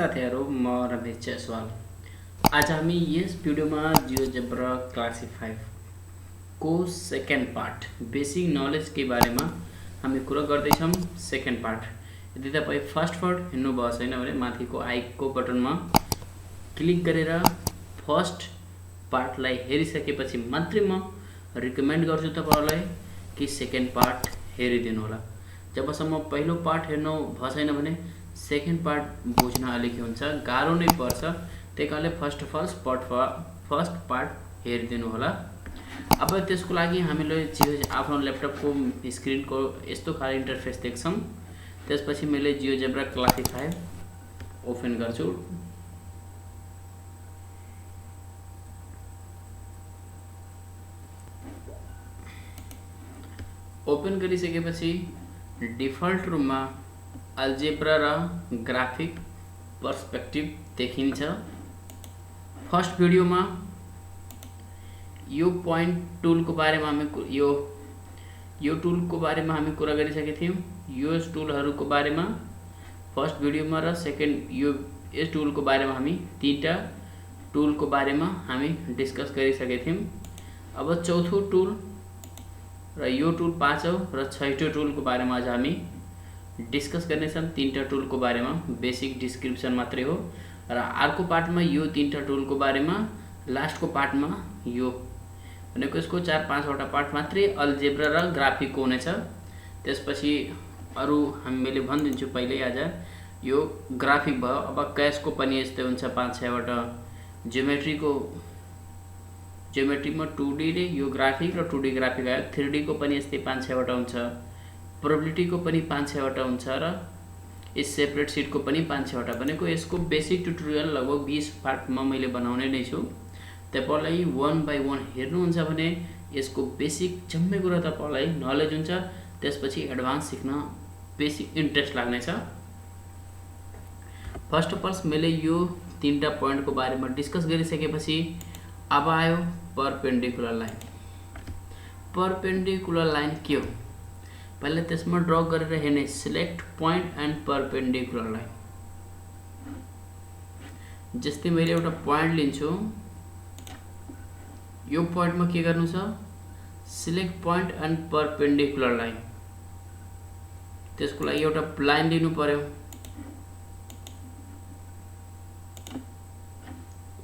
साथीहरु, म रमेश जयसवाल। आज हामी यस भिडियोमा जियोजेब्रा क्लासिक 5 को सेकेन्ड पार्ट बेसिक नलेज के बारेमा हामी कुरा गर्दैछौं। सेकेन्ड पार्ट यदि तपाई फर्स्ट पार्ट हेर्नु भएको छैन भने माथिको आइको बटनमा क्लिक गरेर फर्स्ट पार्टलाई हेरिसकेपछि मात्रै म रिकमेन्ड गर्छु तपाईहरुलाई कि सेकेन्ड पार्ट हेरिदिनु होला। जबसम्म पहिलो पार्ट हेर्नु भएको छैन भने सेकेन्ड पार्ट बुझ्न अलिक हुन्छ, गाह्रो नै पर्छ। त्यही कारणले फर्स्ट पार्ट हेरिदिनु होला। अब त्यसको लागि हामीले आफ्नो ल्यापटपको स्क्रिनको यस्तो खाले इन्टरफेस देख्छौं। त्यसपछि मैले जियोजेब्रा क्लासिक 5 ओपन गर्छु। ओपन गरिसकेपछि डिफल्ट रूपमा अल्जेब्रा र ग्राफिक पर्सपेक्टिभ देखिन्छ। फर्स्ट भिडियोमा यो पोइन्ट टुलको बारेमा हामी यो टुलको बारेमा हामी कुरा गरिसकेका थियौं। यो टुलहरुको बारेमा फर्स्ट भिडियोमा र सेकेन्ड यस टुलको बारेमा हामी तीनटा टुलको बारेमा हामी डिस्कस गरिसकेका थियौं। अब चौथो टुल र यो टुल पाँचौं र छैटौं टुलको बारेमा आज हामी डिस्कस गर्नेछौं। तीनटा टुलको बारेमा बेसिक डिस्क्रिप्सन मात्रै हो र अर्को पार्टमा यो तीनटा टुलको बारेमा, लास्टको पार्टमा यो भनेको यसको 4-5 वटा पार्ट मात्रै अल्जेब्रा र ग्राफिकको हुनेछ। त्यसपछि अरु हामीले भनिदिन्छु पहिले। आज यो ग्राफिक भयो। अब क्याशको पनि यस्तै हुन्छ 5-6 वटा ज्योमेट्रीमा 2D रे यो ग्राफिक र 2D ग्राफिक आयो। 3D को पनि यस्तै 5-6 वटा हुन्छ। प्रोबेबिलिटी को पनि 5-6 वटा हुन्छ र यस सेपरेट शीट को पनि 5-6 वटा। भनेको यसको बेसिक ट्युटोरियल लगभग 20 पार्टमा मैले बनाउने नै छु। तपाईलाई 1 बाइ 1 हेर्नुहुन्छ भने यसको बेसिक जम्मै कुरा तपाईलाई नलेज हुन्छ। त्यसपछि एडभान्स सिक्न बेसिक इन्ट्रेस्ट लाग्नेछ। फर्स्ट अफ अल मैले यो तीनटा पोइन्टको बारेमा डिस्कस गरिसकेपछि अब आयो परपेन्डिकुलर लाइन। परपेन्डिकुलर लाइन के हो पहिले त्यसमा ड्रा गरेर हेर्ने। Select point and perpendicular line. जस्तै मैले एउटा पोइन्ट लिन्छु। यो पोइन्टमा के गर्नु छ? Select point and perpendicular line. त्यसको लागि एउटा लाइन लिनु पर्यो।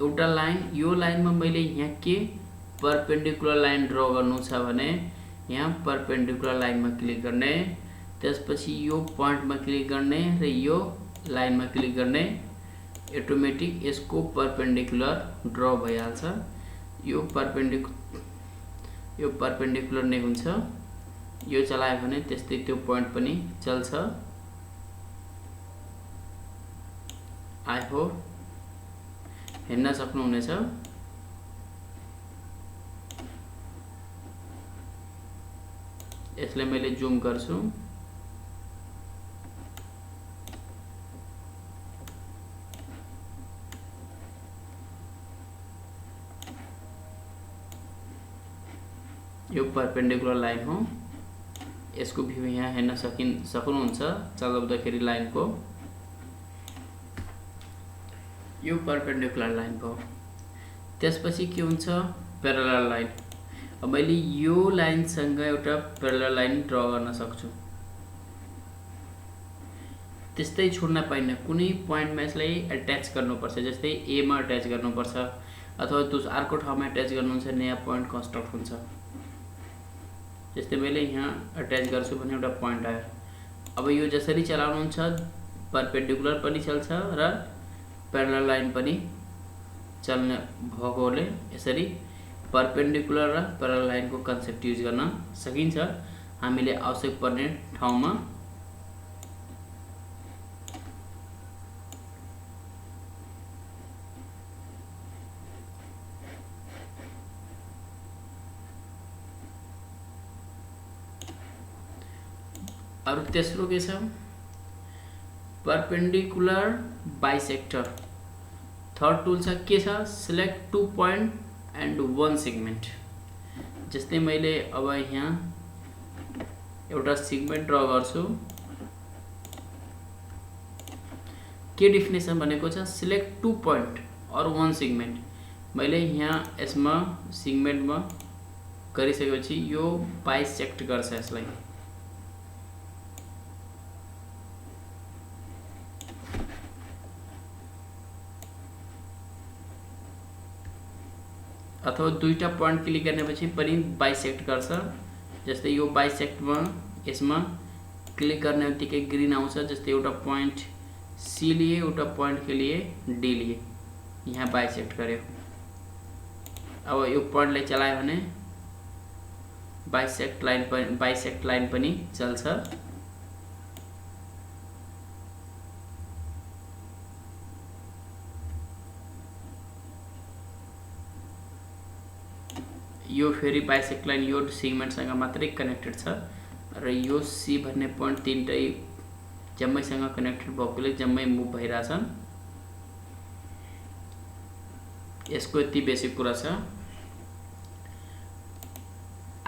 एउटा लाइन, यो लाइनमा मैले यहाँ के परपेन्डिकुलर लाइन ड्रा गर्नु छ भने यहाँ परपेन्डिकुलर लाइनमा क्लिक गर्ने। त्यसपछि यो पोइन्टमा क्लिक गर्ने र यो लाइनमा क्लिक गर्ने। अटोमेटिक यसको परपेन्डिकुलर ड्रा भइहाल्छ। यो परपेन्डिकुलर नै हुन्छ। यो चलायो भने त्यस्तै त्यो पोइन्ट पनि चल्छ। आई होप हेर्न सक्नुहुनेछ। यसलाई मैले जुम गर्छु। यो परपेन्डिकुलर लाइन हो। यसको भ्यू यहाँ हेर्न सक्नुहुन्छ चलाउँदाखेरि लाइनको। यो परपेन्डिकुलर लाइन भयो। त्यसपछि के हुन्छ? Parallel line. अब मैले यो लाइनसँग एउटा प्यारलल लाइन ड्रा गर्न सक्छु। त्यस्तै छोड्न पाइन्न। कुनै पोइन्टमा यसलाई अट्याच गर्नुपर्छ। जस्तै ए मा अट्याच गर्नुपर्छ अथवा अर्को ठाउँमा अट्याच गर्नुहुन्छ भने नयाँ पोइन्ट कन्स्ट्रक्ट हुन्छ। जस्तै मैले यहाँ अट्याच गर्छु भने एउटा पोइन्ट आयो। अब यो जसरी चलाउनुहुन्छ परपेन्डिकुलर पनि चल्छ र प्यारलल लाइन पनि चल्ने भएकोले यसरी परपेन्डिकुलर र प्यारलल लाइनको कन्सेप्ट युज गर्न सकिन्छ हामीले आवश्यक पर्ने ठाउँमा। अरु तेस्रो के छ? Perpendicular bisector. थर्ड टुल छ के छ? Select 2 point and 1 segment. जस्तै मैले अब यहाँ एउटा सेगमेन्ट ड्रा गर्छु। के डेफिनेसन भनेको छ सिलेक्ट 2 पोइन्ट और 1 सेगमेन्ट। मैले यहाँ यसमा सेगमेन्टमा गरिसकेपछि यो बाइसेक्ट गर्छ यसलाई। अथवा दुईटा पोइन्ट क्लिक गर्नेपछि पनि बाइसेक्ट गर्छ। जस्तै यो बाइसेक्टमा यसमा क्लिक गर्ने बित्तिकै ग्रीन आउँछ। जस्तै एउटा पोइन्ट सी लिए, एउटा पोइन्ट के लिए डी लिए, यहाँ बाइसेक्ट गर्यो। अब यो पोइन्टलाई चलायो भने बाइसेक्ट लाइन पनि चल्छ। यो फेरि बाइसेक्ट लाइन यो सेगमेन्टसँग मात्रै कनेक्टेड छ र यो सी भन्ने पोइन्ट तीनटै जम्मैसँग कनेक्टेड भएकोले जम्मै मुभ भइरहेछ। यसको यति बेसिक कुरा छ।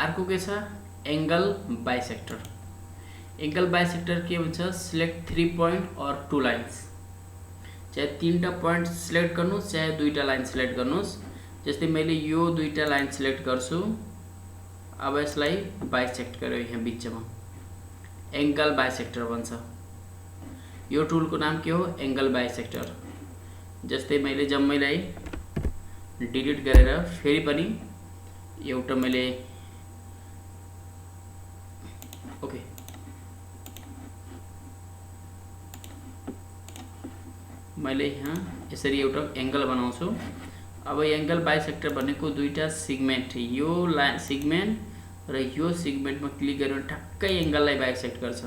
अर्को के छ एंगल बाइसेक्टर। एंगल बाइसेक्टर के हुन्छ सिलेक्ट 3 पोइन्ट और 2 लाइन्स। चाहे 3टा पोइन्ट सिलेक्ट गर्नुस् चाहे 2टा लाइन सिलेक्ट गर्नुस्। जस्तै मैले यो 2टा लाइन सिलेक्ट गर्छु। अब यसलाई बाइसेक्ट गर्यो यहाँ बीचमा, एंगल बाइसेक्टर भन्छ। यो टुलको नाम के हो एंगल बाइसेक्टर। जस्तै मैले जम्मैलाई डिलिट गरेर फेरि पनि एउटा मैले ओके मैले यहाँ यसरी एउटा एंगल बनाउँछु। अब एंगल बाइसेक्टर भनेको दुईटा सेगमेन्ट, यो सेगमेन्ट र यो सेगमेन्टमा क्लिक गरेर ठ्याक्कै एंगललाई बाइसेक्ट गर्छ।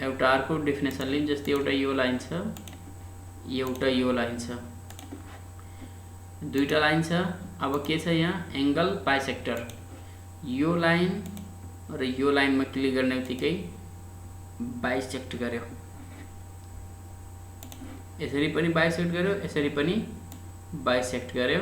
एउटा अर्को डेफिनेसन लिन्छ। जस्तै एउटा यो लाइन छ, एउटा यो लाइन छ, दुईटा लाइन छ। अब के छ यहाँ एंगल बाइसेक्टर। यो लाइन र यो लाइनमा क्लिक गर्ने बित्तिकै बाइसेक्ट गर्यो। यसरी पनि बाइसेक्ट गर्यो, यसरी पनि बाइसेक्ट गर्यो।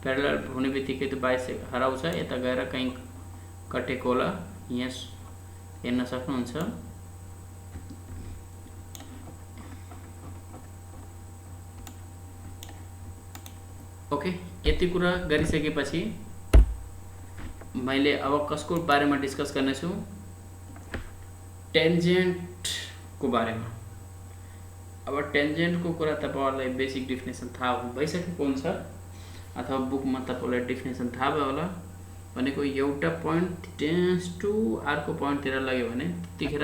प्यारलल हुने बित्तिकै त्यो बाइसेक्ट हराउँछ। यता गएर कहीँ कटेको होला, यहाँ हेर्न सक्नुहुन्छ। ओके, यति कुरा गरिसकेपछि मैले अब कसको बारेमा डिस्कस गर्नेछु टेन्जेन्टको बारेमा। अब टेन्जेन्टको कुरा तपाईहरुलाई बेसिक डेफिनेसन थाहा भइसकेको हुन्छ अथवा बुकमा तपाईलाई डेफिनेसन थाहा भयो होला। भनेको एउटा पोइन्ट टेन्स टु अर्को पोइन्टतिर लाग्यो भने त्यतिखेर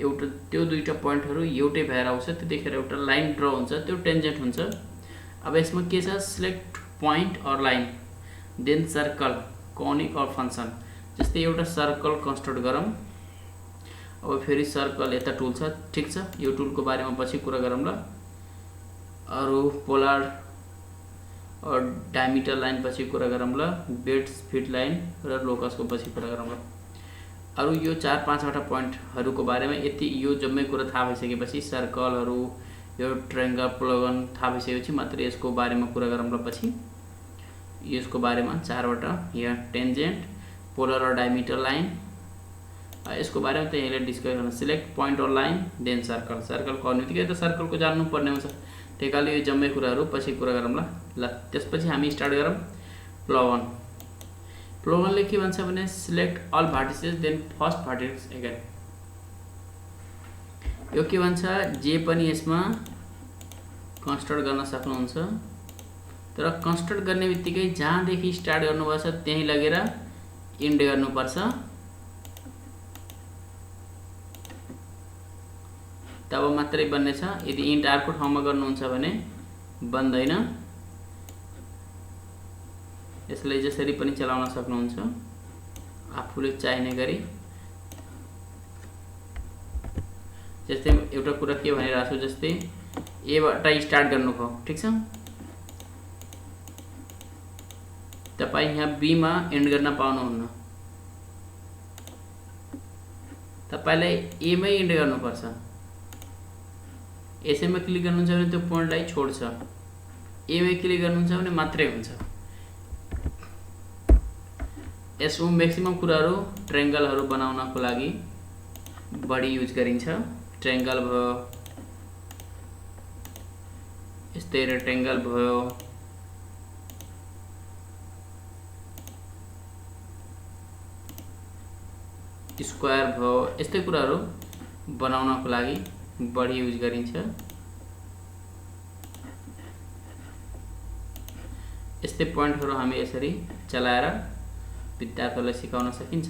एउटा त्यो दुईटा पोइन्टहरु एउटै भएर आउँछ, त्यतिखेर एउटा लाइन ड्र हुन्छ, त्यो टेन्जेन्ट हुन्छ। अब यसमा के छ सिलेक्ट पोइन्ट और लाइन देन सर्कल कोनिक और फंक्शन। जस्तै एउटा सर्कल कन्स्ट्रक्ट गरौँ। अब फेरि सर्कल यता टुल छ, ठीक छ, यो टुलको बारेमा पछि कुरा गरौँ ल। अरु पोलर और डायमिटर लाइन पछि कुरा गरौँ ल, बेड्स फिट लाइन र लोकसको पछि कुरा गरौँ ल। अरु यो 4-5 वटा पोइन्टहरुको बारेमा यति यो जम्मै कुरा थाहा भइसकेपछि सर्कलहरु यो ट्रायंगल पोलिगन थाहा भइसकेपछि मात्र यसको बारेमा कुरा गरौँ ल पछि। यसको बारेमा 4 वटा यहाँ टेन्जेन्ट पोलर और डायमिटर लाइन, यसको बारेमा त यहाँले डिस्कस गर्न। सिलेक्ट पोइन्ट और लाइन देन सर्कल, सर्कल गर्नुतिकै त सर्कलको जान्नु पर्ने हुन्छ। त्यसैले यो जम्मै कुराहरु पछि कुरा गरौँ ल। त्यसपछि हामी स्टार्ट गरौँ प्लगन। प्लगनले के भन्छ भने select all vertices then first vertex again. यो के भन्छ जे पनि यसमा कन्स्ट्रक्ट गर्न सक्नुहुन्छ, तर कन्स्ट्रक्ट गर्ने बित्तिकै जहाँदेखि स्टार्ट गर्नुभएको छ त्यही लगेर इन्ड गर्नुपर्छ, तब मात्रै बन्ने छ। यदि इन्ड अर्को ठाउँमा गर्नुहुन्छ भने बन्दैन। यसलाई जसरी पनि चलाउन सक्नुहुन्छ आफूले चाहिने गरी। जस्तै एउटा कुरा के भनिरहेछु, जस्तै ए बाट स्टार्ट गर्नुभयो, ठीक छ। तपाईँ यहाँ बी मा एन्ड गर्न पाउनुहुन्न, तपाईलाई ए मै एन्ड गर्नुपर्छ। यसैमा क्लिक गर्नुहुन्छ भने त्यो पोइन्टलाई छोड्छ, ए मै क्लिक गर्नुहुन्छ भने मात्रै हुन्छ। यसको म्याक्सिमम कुराहरू ट्रायंगलहरू बनाउनको लागि बढी युज गरिन्छ। ट्रायंगल भयो, यस्तै रेक्टेंगल भयो, स्क्वायर भयो, यस्तै कुराहरू बनाउनको लागि बढी युज गरिन्छ। यस्तै पोइन्टहरू हामी यसरी चलाएर विद्यार्थीहरूलाई सिकाउन सकिन्छ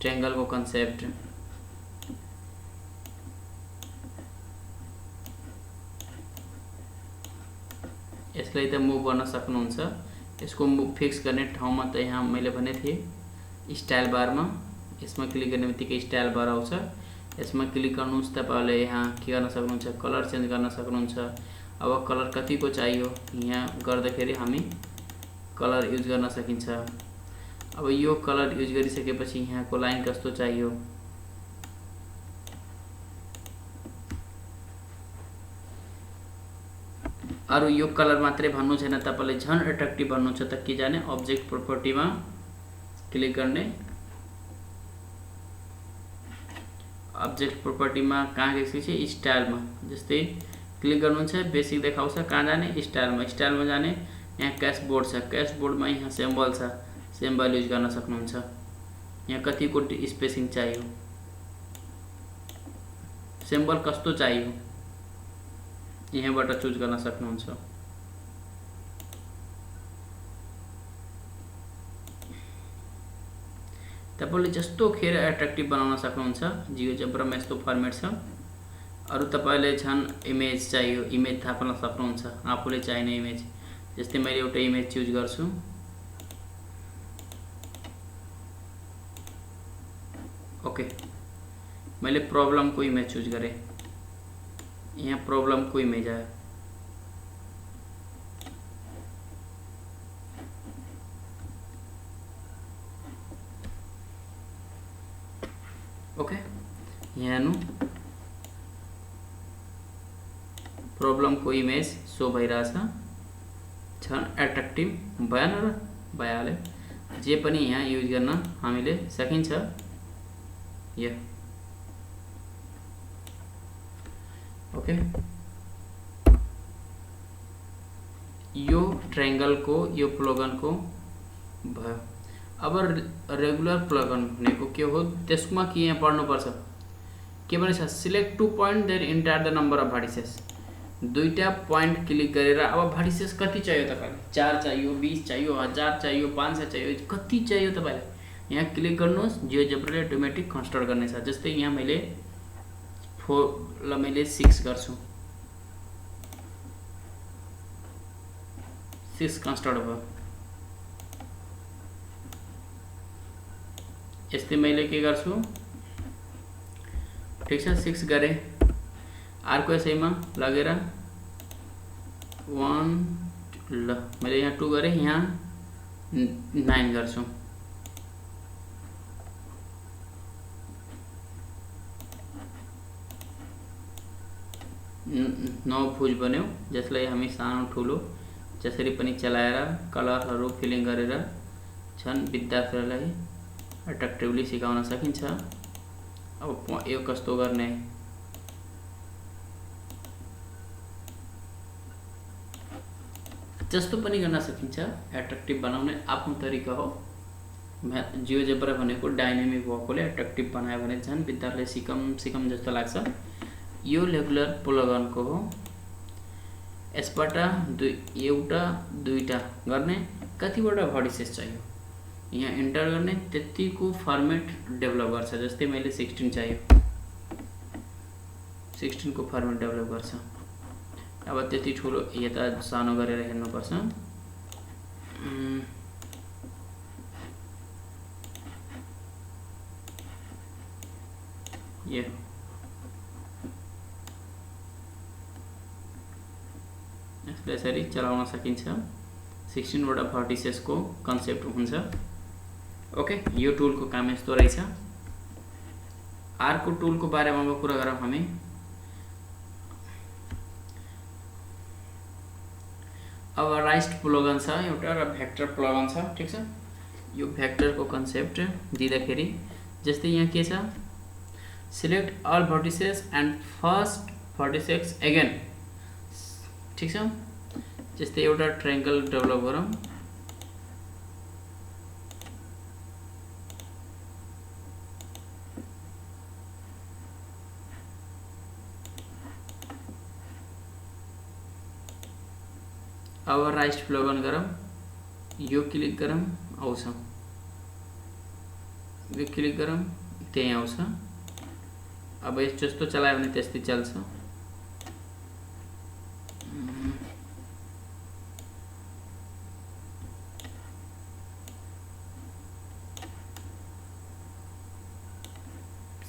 ट्रायंगलको कन्सेप्ट। यसलाई त मुभ गर्न सक्नुहुन्छ। यसको मुभ फिक्स गर्ने ठाउँमा त यहाँ मैले भने थिएँ स्टाइल बारमा, यसमा क्लिक गर्ने बित्तिकै स्टाइल बार आउँछ। यसमा क्लिक गर्नुहोस्, तपाईले यहाँ के गर्न सक्नुहुन्छ, कलर चेन्ज गर्न सक्नुहुन्छ। अब कलर कतिको चाहियो यहाँ गर्दाखेरि हामी कलर युज गर्न सकिन्छ। अब यो कलर युज गरिसकेपछि यहाँको लाइन कस्तो चाहियो, अरु यो कलर मात्रै भन्नु छैन, तपाईले झन एट्र्याक्टिभ भन्नु छ त के जाने अब्जेक्ट प्रोपर्टीमा क्लिक गर्ने। अब्जेक्ट प्रोपर्टीमा कहाँ गएपछि स्टाइलमा, जस्तै क्लिक गर्नुहुन्छ बेसिक देखाउँछ, कहाँ जाने स्टाइलमा। स्टाइलमा जाने यहाँ क्यासबोर्ड छ, क्यासबोर्डमा यहाँ सिम्बल छ, सिम्बल युज गर्न सक्नुहुन्छ। यहाँ कतिको स्पेसिङ चाहियो, सिम्बल कस्तो चाहियो यहाँबाट चुज गर्न सक्नुहुन्छ। तपाईले जस्तो खेर एट्र्याक्टिभ बनाउन सक्नुहुन्छ। जियोजेब्रामा यस्तो फर्मेट छ। अरु तपाईले झन् इमेज चाहियो, इमेज थप्न सक्नुहुन्छ, आफूले चाहिने इमेज। जस्तै मैले एउटा इमेज चुज गर्छु, ओके मैले प्रब्लम को इमेज चुज गरेँ, यहाँ प्रब्लम को इमेज आयो। ओके यहाँ हेर्नु प्रब्लम को इमेज सो भइरहेछ, झन् एट्र्याक्टिभ भएन र भइहाल्यो। जे पनि यहाँ युज गर्न हामीले सकिन्छ। ओके यो ट्रायंगल को यो प्लगन को भयो। अब रेगुलर प्लगन भनेको के हो, त्यसमा के यहाँ पढ्नुपर्छ के भनेछ, select 2 point there enter the number of vertices. दुईटा पॉइंट क्लिक गरेर अब भर्टिसेस कति चाहियो तपाईलाई, 4 चाहियो, 20 चाहियो, 1000 चाहियो, 500 चाहियो, कति चाहियो तपाईलाई यहाँ क्लिक गर्नुहोस्। जियोजेब्राले अटोमेटिक कन्स्ट्रक्ट गर्नेछ। जस्तै यहाँ मैले 4 ल मैले 6 गर्छु, 6 कन्स्ट्रक्ट भयो। यस्तै मैले के गर्छु, ठीक छ 6 गरे, अर्को यसैमा लगेर 1 ल मैले यहाँ 2 गरे, यहाँ 9 गर्छु। 9 भुज बन्यो, जसलाई हामी सानो ठुलो जसरी पनि चलाएर कलरहरू फिलिङ गरेर छन् विद्यार्थीहरूलाई एट्र्याक्टिभली सिकाउन सकिन्छ। अब यो कस्तो गर्ने, जस्तो पनि गर्न सकिन्छ। एट्र्याक्टिभ बनाउने आफ्नो तरिका हो। जियोजेब्रा भनेको डाइनामिक भएकोले एट्र्याक्टिभ बनायो भने झन् विद्यार्थीले सिकम जस्तो लाग्छ। यो रेगुलर प्लगन को हो। यसबाट एउटा दुईटा गर्ने कतिवटा भर्टिसेस चाहियो यहाँ एन्टर गर्ने त्यतिको फर्मेट डेभलप गर्छ। जस्तै मैले 16 चाहियो, 16 को फर्मेट डेभलप गर्छ। अब त्यति ठुलो यता सानो गरेर हेर्नुपर्छ। यसलाई यसरी चलाउन सकिन्छ। 16 वटा भर्टिसेस को कन्सेप्ट हुन्छ। ओके, यो टुल को काम यस्तो रहेछ। अर्को टुल को बारेमा अब कुरा गरौँ हामी। अब राइस्ट प्लगन छ एउटा र भेक्टर प्लगन छ, ठीक छ। यो भेक्टर को कन्सेप्ट दिँदाखेरि जस्तै यहाँ के छ, select all vertices and first vertices again, ठीक छ। जस्तै एउटा ट्रायंगल डेभलप गरौँ। अब राइट प्लगन गरौँ, यो क्लिक गरौँ आउँछ, यो क्लिक गरौँ त्यही आउँछ। अब यस जस्तो चलायो भने त्यस्तै चल्छ।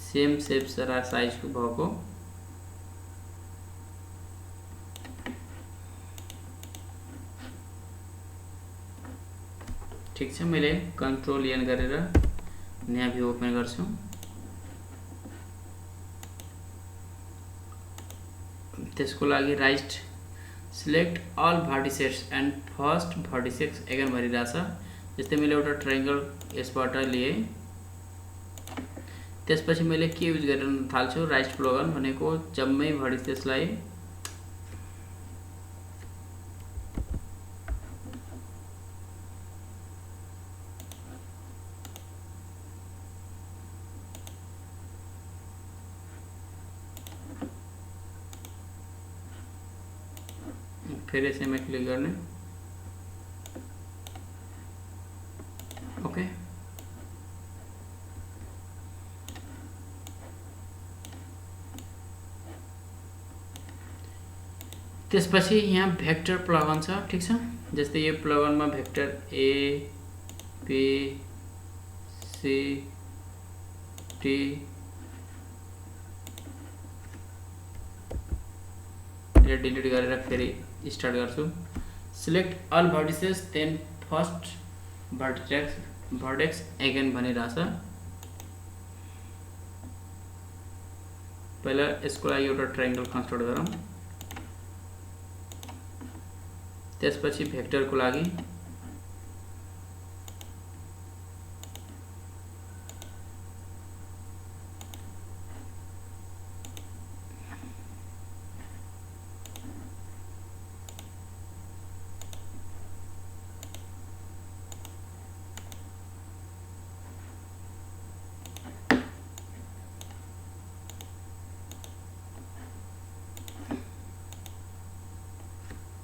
सेम शेप र साइज को भएको ठीक छ। मैले कन्ट्रोल एन गरेर नयाँ भ्यू ओपन गर्छु। त्यसको लागि right select all vertices and first vertices again भनिरहेछ। जस्तै मैले एउटा ट्रायंगल यसबाट लिए, त्यसपछि मैले के युज गर्न थाल्छु, राइट प्लगन भनेको जम्मै भर्टिसेसलाई फिर इसे में क्लिक करने। ओके, त्यसपछि यहाँ भेक्टर प्लगन छ, ठीक छ। जस्तै यो प्लगनमा vector A B C D delete गरेर फेरि स्टार्ट गर्छु। Select all vertices then first vertex again भनिरहेछ। पहिला यसको लागि एउटा ट्रायंगल कन्स्ट्रक्ट गरौँ, त्यसपछि भेक्टर को लागि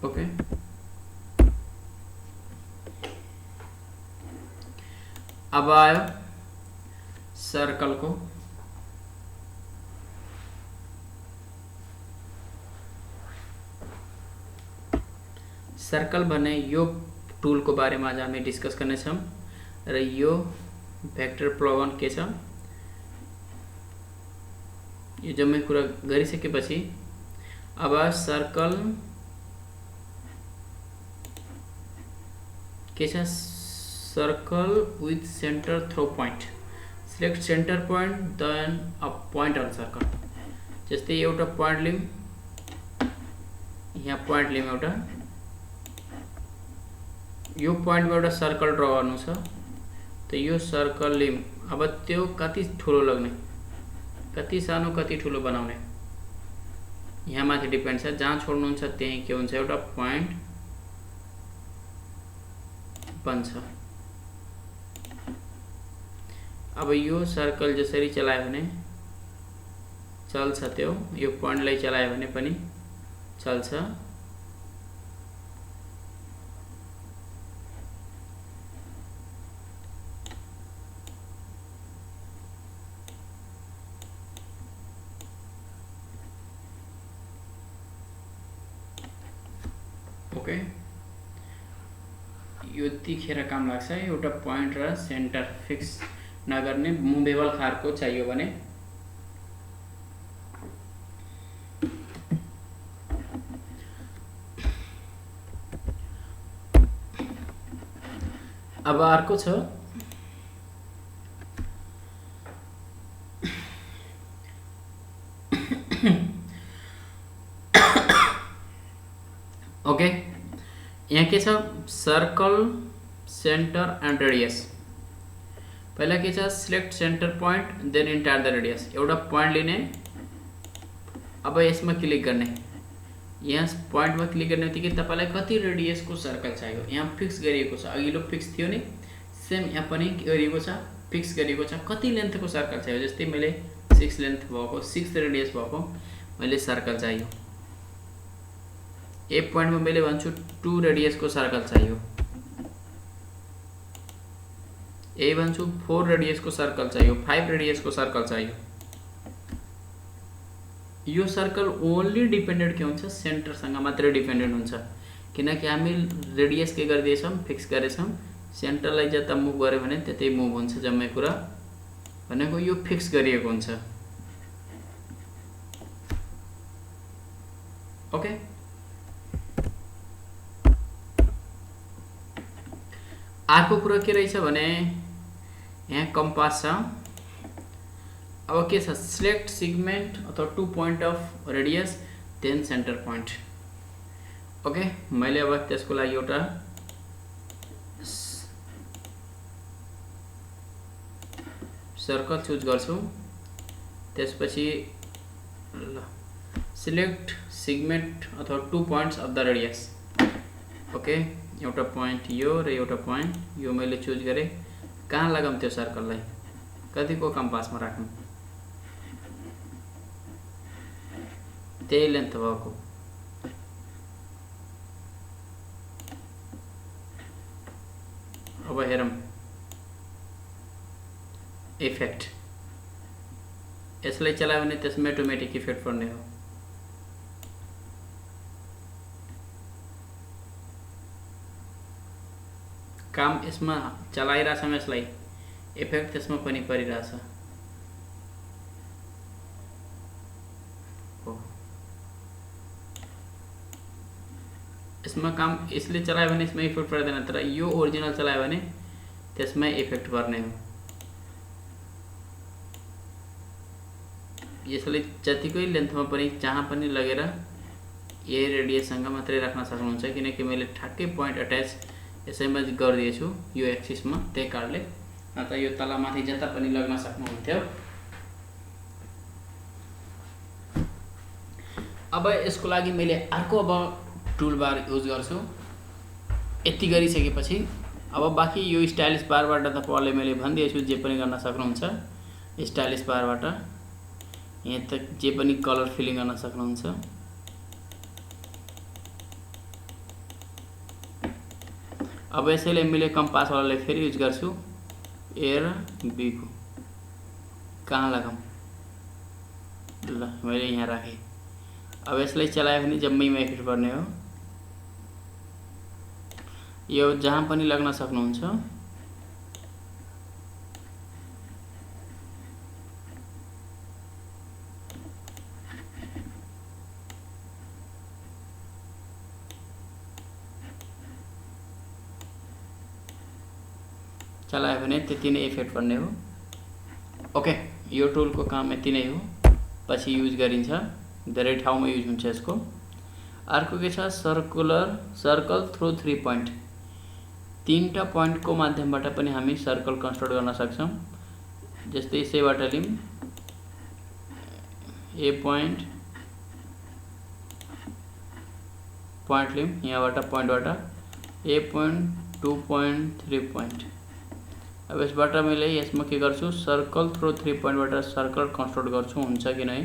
ओके। अब आयो सर्कल को। सर्कल भन्ने यो टुल को बारे में आज हामी डिस्कस गर्ने छौं र यो भेक्टर प्लगन के छ यो जम्मै कुरा गरिसकेपछि अब सर्कल के छ, circle with centre through point. Select centre point then a point on circle. जस्तै एउटा पॉइंट लिम, यहाँ पॉइंट लिम एउटा, यो पॉइंट में एउटा सर्कल ड्रा गर्नु छ त यो सर्कल लिम। अब त्यो कति ठुलो लाग्ने, कति सानो कति ठुलो बनाउने यहाँ माथि डिपेन्ड छ। जहाँ छोड्नुहुन्छ त्यही के हुन्छ, एउटा पॉइंट बन्छ। अब यो सर्कल जसरी चलायो भने चल्छ, त्यो यो पॉइंटलाई चलायो भने पनि चल्छ। ओके, यो यतिखेर काम लाग्छ। एउटा पॉइंट र सेन्टर फिक्स नगर्ने मुभेबल खालको चाहियो भने अब अर्को छ ओके, यहाँ के छ सर्कल सेन्टर एन्ड रेडियस। पहिला के छ select centre point then enter the radius. एउटा पोइन्ट लिने, अब यसमा क्लिक गर्ने, यहाँ पोइन्टमा क्लिक गर्ने बित्तिकै तपाईलाई कति रेडियसको सर्कल चाहियो यहाँ फिक्स गरिएको छ। अघिल्लो फिक्स थियो नि, सेम यहाँ पनि गरिएको छ, फिक्स गरिएको छ। कति लेन्थको सर्कल चाहियो, जस्तै मैले 6 लेन्थ भएको 6 रेडियस भएको मैले सर्कल चाहियो। ए पोइन्टमा मैले भन्छु 2 रेडियसको सर्कल चाहियो, ए भन्छु 4 रेडियसको सर्कल चाहियो, 5 रेडियसको सर्कल चाहियो। यो सर्कल ओन्ली डिपेन्डेन्ट के हुन्छ, सेन्टरसँग मात्रै डिपेन्डेन्ट हुन्छ, किनकि हामी रेडियस के गरिदिएछौँ, फिक्स गरेछौँ। सेन्टरलाई जता मुभ गर्यो भने त्यतै मुभ हुन्छ। जम्मै कुरा भनेको यो फिक्स गरिएको हुन्छ। ओके, अर्को कुरा के रहेछ भने यहाँ कम्पास छ। अब के छ, सिलेक्ट सेगमेन्ट अथवा 2 point of radius then centre point. Okay, मैले अब त्यसको लागि एउटा सर्कल चुज गर्छु। त्यसपछि सिलेक्ट सेगमेन्ट अथवा 2 points of the radius. Okay, एउटा पोइन्ट यो र एउटा पोइन्ट यो मैले चुज गरेँ। कहाँ लगाऊँ त्यो सर्कललाई, कतिको कम्पासमा राख्नु, त्यही लेन्थ भएको। अब हेरौँ इफेक्ट, यसलाई चलायो भने त्यसमा अटोमेटिक इफेक्ट पर्ने हो। काम यसमा चलाइरहेछौँ, यसलाई इफेक्ट त्यसमा पनि परिरहेछ। यसमा काम यसले चलायो भने यसमा इफेक्ट पर्दैन, तर यो ओरिजिनल चलायो भने त्यसमै इफेक्ट पर्ने हो। यसले जतिकै लेन्थमा पनि जहाँ पनि लगेर यही रेडियससँग मात्रै राख्न सक्नुहुन्छ, किनकि मैले ठ्याक्कै पोइन्ट अट्याच यसैमा गरिदिएछु यो एक्सिसमा, त्यही कारणले। नत्र यो तलमाथि जता पनि लग्न सक्नुहुन्थ्यो। अब यसको लागि मैले अर्को अब टुल बार युज गर्छु। यति गरिसकेपछि अब बाँकी यो स्टाइलिस बारबाट तपाईँले मैले भनिदिएछु, जे पनि गर्न सक्नुहुन्छ स्टाइलिस बारबाट। यहाँ तक जे पनि कलर फिलिङ गर्न सक्नुहुन्छ। अब यसैले मैले कम्पासवालाले फेरि युज गर्छु, ए र बी को कहाँ लगाऊँ, ल मैले यहाँ राखेँ। अब यसलाई चलायो भने जम्मैमा इफेक्ट पर्ने हो। यो जहाँ पनि लाग्न सक्नुहुन्छ। चलायो भने त्यति नै इफेक्ट पर्ने हो। ओके, यो टुलको काम यति नै हो, पछि युज गरिन्छ, धेरै ठाउँमा युज हुन्छ यसको। अर्को के छ, सर्कल थ्रु 3 पोइन्ट। 3टा पोइन्टको माध्यमबाट पनि हामी सर्कल कन्स्ट्रक्ट गर्न सक्छौँ। जस्तै यसैबाट लिम, ए पोइन्ट लिम, यहाँबाट पोइन्टबाट ए पोइन्ट 2 पोइन्ट 3 पोइन्ट। अब यसबाट मैले यसमा के गर्छु, सर्कल थ्रु 3 पोइन्टबाट सर्कल कन्स्ट्रक्ट गर्छु, हुन्छ कि नै।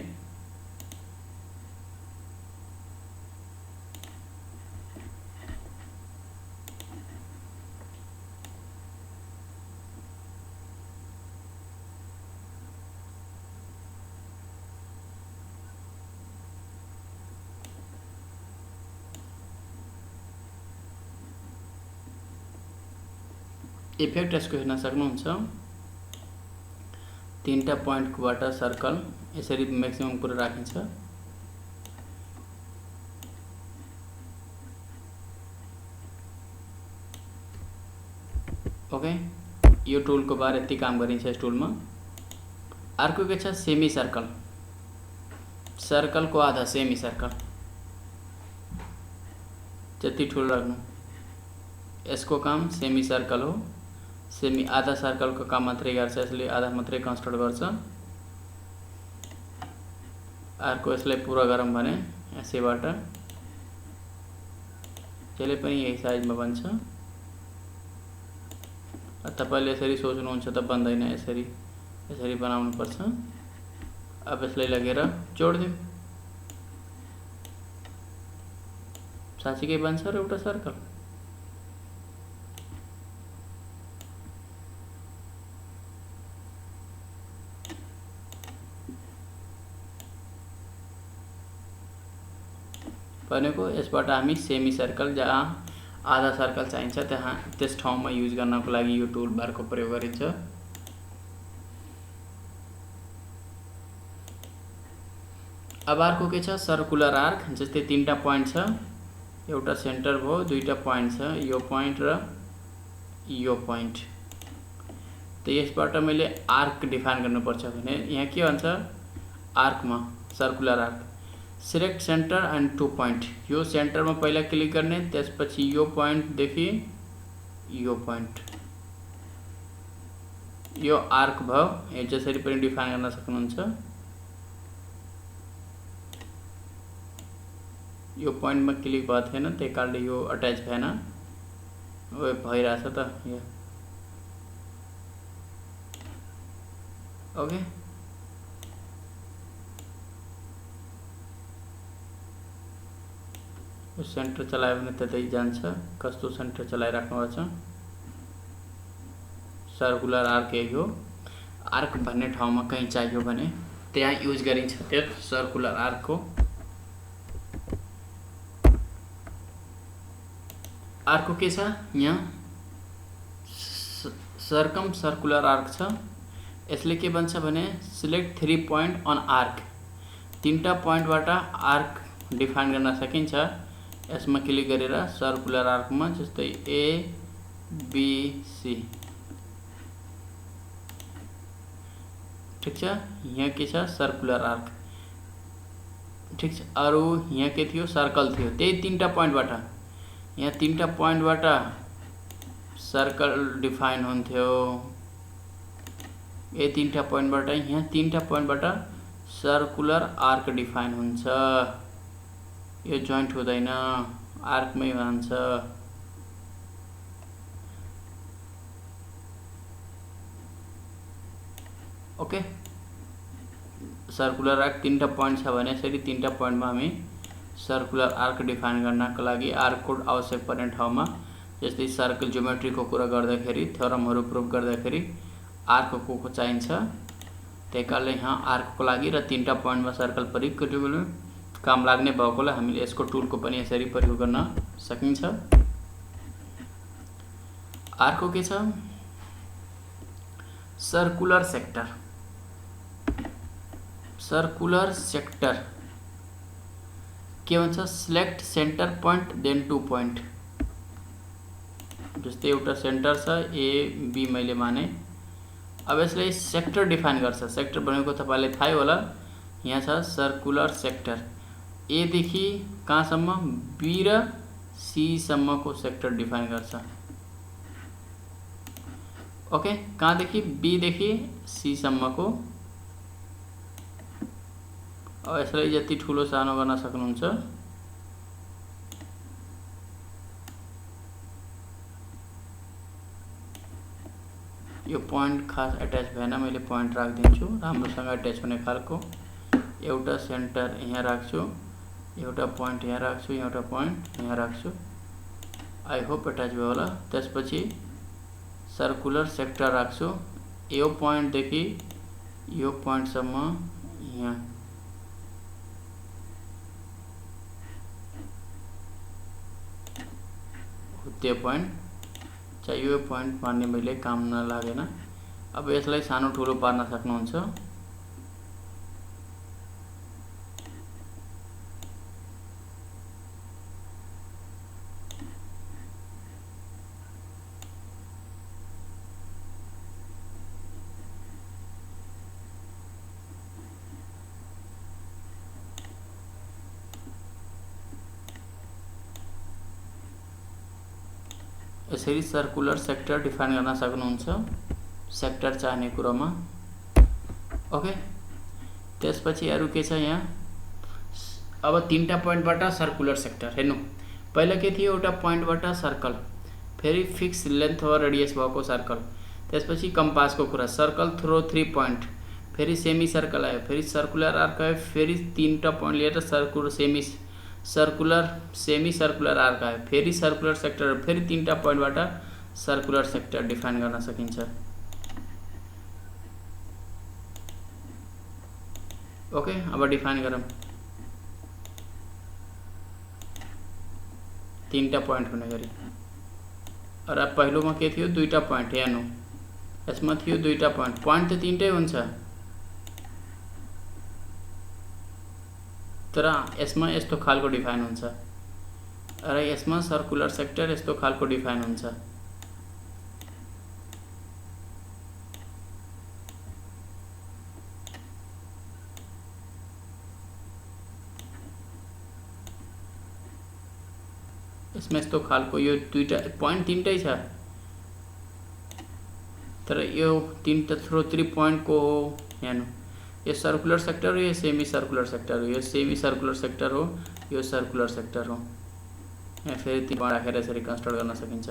इफेक्ट यसको हेर्न सक्नुहुन्छ। 3टा पोइन्टबाट सर्कल यसरी म्याक्सिमम कुरा राखिन्छ। ओके, यो टुलको बार यति काम गरिन्छ यस टुलमा। अर्को के छ सेमी सर्कल, सर्कलको आधा सेमी सर्कल, जति ठुलो राख्नु, यसको काम सेमी सर्कल हो। सेमी आधा सर्कलको काम मात्रै गर्छ, यसले आधा मात्रै कन्स्ट्रक्ट गर्छ। अर्को यसलाई पुरा गरौँ भने यसैबाट त्यसले पनि यही साइजमा बन्छ। तपाईले यसरी सोच्नुहुन्छ त बन्दैन, यसरी यसरी बनाउनु पर्छ। अब यसलाई लगेर जोड्दिउँ, साँच्चीकै बन्छ र एउटा सर्कल। भनेको यसबाट हामी सेमी सर्कल जहाँ आधा सर्कल चाहिन्छ त्यहाँ त्यस ठाउँमा युज गर्नको लागि यो टुल बारको प्रयोग गरिन्छ। अब अर्को के छ सर्कुलर आर्क, जस्तै तीनटा पोइन्ट छ, एउटा सेन्टर भयो, दुईटा पोइन्ट छ, यो पोइन्ट र यो पोइन्ट। त यसबाट मैले आर्क डिफाइन गर्नुपर्छ भने यहाँ के भन्छ आर्कमा, circular arc select centre and 2 point. यो सेन्टरमा पहिला क्लिक गर्ने, त्यसपछि यो पोइन्टदेखि यो पोइन्ट, यो आर्क भयो। यो जसरी पनि डिफाइन गर्न सक्नुहुन्छ। यो पोइन्टमा क्लिक भएको थिएन, त्यही कारणले यो अट्याच भएन, भइरहेछ त यो। ओके, सेन्टर चलायो भने त्यतै जान्छ। कस्तो सेन्टर चलाइराख्नु भएको छ। सर्कुलर आर्क यही हो। आर्क भन्ने ठाउँमा कहीँ चाहियो भने त्यहाँ युज गरिन्छ त्यो सर्कुलर आर्कको। अर्को के छ यहाँ सर्कम सर्कुलर आर्क छ। यसले के भन्छ भने सिलेक्ट 3 पोइन्ट अन आर्क। तीनटा पोइन्टबाट आर्क डिफाइन गर्न सकिन्छ। यसमा क्लिक गरेर सर्कुलर आर्कमा जस्तै ए बी सी, ठीक छ। यहाँ के छ सर्कुलर आर्क, ठीक छ। अरु यहाँ के थियो सर्कल थियो, त्यही तीनटा पोइन्टबाट, यहाँ तीनटा पोइन्टबाट सर्कल डिफाइन हुन्थ्यो। ये तीनटा पोइन्टबाट, यहाँ तीनटा पोइन्टबाट सर्कुलर आर्क डिफाइन हुन्छ। यो जोइन्ट हुँदैन, आर्कमै भन्छ। ओके, सर्कुलर आर्क तीनटा पोइन्ट छ भने यसरी तीनटा पोइन्टमा हामी सर्कुलर आर्क डिफाइन गर्नको लागि आर्क कोड आवश्यक पर्ने ठाउँमा, जस्तै सर्कल ज्योमेट्रीको कुरा गर्दाखेरि, थ्योरमहरु प्रुभ गर्दाखेरि आर्कको चाहिन्छ। त्यही कारणले यहाँ आर्कको लागि र तीनटा पोइन्टमा सर्कल प्रयोग काम लाग्ने भएकोले हामीले यसको टुलको पनि यसरी प्रयोग गर्न सकिन्छ। अर्को के छ सर्कुलर सेक्टर। सर्कुलर सेक्टर के भन्छ select centre point then 2 point. जस्तै एउटा सेन्टर छ ए बी मैले माने। अब यसले सेक्टर डिफाइन गर्छ। सेक्टर भनेको तपाईलाई थाहै होला, यहाँ छ सर्कुलर सेक्टर। ए देखि कहाँसम्म बी र सी सम्मको सेक्टर डिफाइन गर्छ। ओके, कहाँदेखि बी देखि सी सम्मको। अब यसलाई जति ठुलो सानो गर्न सक्नुहुन्छ। यो पोइन्ट खास अट्याच भएन, मैले पोइन्ट राखिदिन्छु राम्रोसँग अट्याच हुने खालको। एउटा सेन्टर यहाँ राख्छु, एउटा पोइन्ट यहाँ राख्छु, एउटा पोइन्ट यहाँ राख्छु। आई होप अट्याच भयो होला। त्यसपछि सर्कुलर सेक्टर राख्छु। यो पोइन्टदेखि यो पोइन्टसम्म यहाँ त्यो पोइन्ट चाहिँ यो पोइन्ट मान्ने मैले काम नलागेन। अब यसलाई सानो ठुलो पार्न सक्नुहुन्छ। यसरी सर्कुलर सेक्टर डिफाइन गर्न सक्नुहुन्छ सेक्टर चाहने कुरामा। ओके, त्यसपछि अरु के छ यहाँ। अब तीनटा पोइन्टबाट सर्कुलर सेक्टर हेर्नु। पहिला के थियो, एउटा पोइन्टबाट सर्कल, फेरि फिक्स लेन्थ वा रेडियस भएको सर्कल, त्यसपछि कम्पासको कुरा, सर्कल थ्रो 3 पोइन्ट, फेरि सेमी सर्कल आयो, फेरि सर्कुलर आर्क आयो, फेरि तीनटा पोइन्ट लिएर सेमी सर्कुलर आर्क आयो, फेरि सर्कुलर सेक्टर, फेरि तीनटा पोइन्टबाट सर्कुलर सेक्टर डिफाइन गर्न सकिन्छ। ओके, अब डिफाइन गरौँ। तीनटा पोइन्ट हुने गरी। र पहिलोमा के थियो, दुईटा पोइन्ट हेर्नु, यसमा थियो दुईटा पोइन्ट, पोइन्ट त तीनटै हुन्छ, तर यसमा यस्तो खालको डिफाइन हुन्छ र यसमा सर्कुलर सेक्टर यस्तो खालको डिफाइन हुन्छ। यसमा यस्तो खालको यो दुईटा पोइन्ट तीनटै छ, तर यो तीनटा थ्रो 3 पोइन्ट को हो। हेर्नु, यो सर्कुलर सेक्टर हो, यो सेमी सर्कुलर सेक्टर हो, यो सेमी सर्कुलर सेक्टर हो, यो सर्कुलर सेक्टर हो। यहाँ फेरि तीन पोइन्ट राखेर यसरी कन्स्ट्रक्ट गर्न सकिन्छ।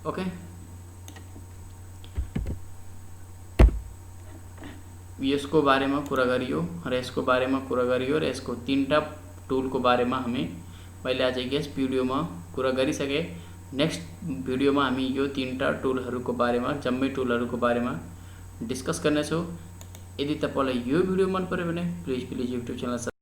ओके, यसको बारेमा कुरा गरियो र यसको बारेमा कुरा गरियो र यसको तीनटा टुलको बारेमा मैले आज यस भिडियोमा कुरा गरिसके। नेक्स्ट भिडियोमा हामी यो तीनटा टुलहरूको बारेमा, जम्मै टुलहरूको बारेमा डिस्कस गर्नेछौँ। यदि तपाईलाई यो भिडियो मन पर्यो भने प्लिज युट्युब च्यानल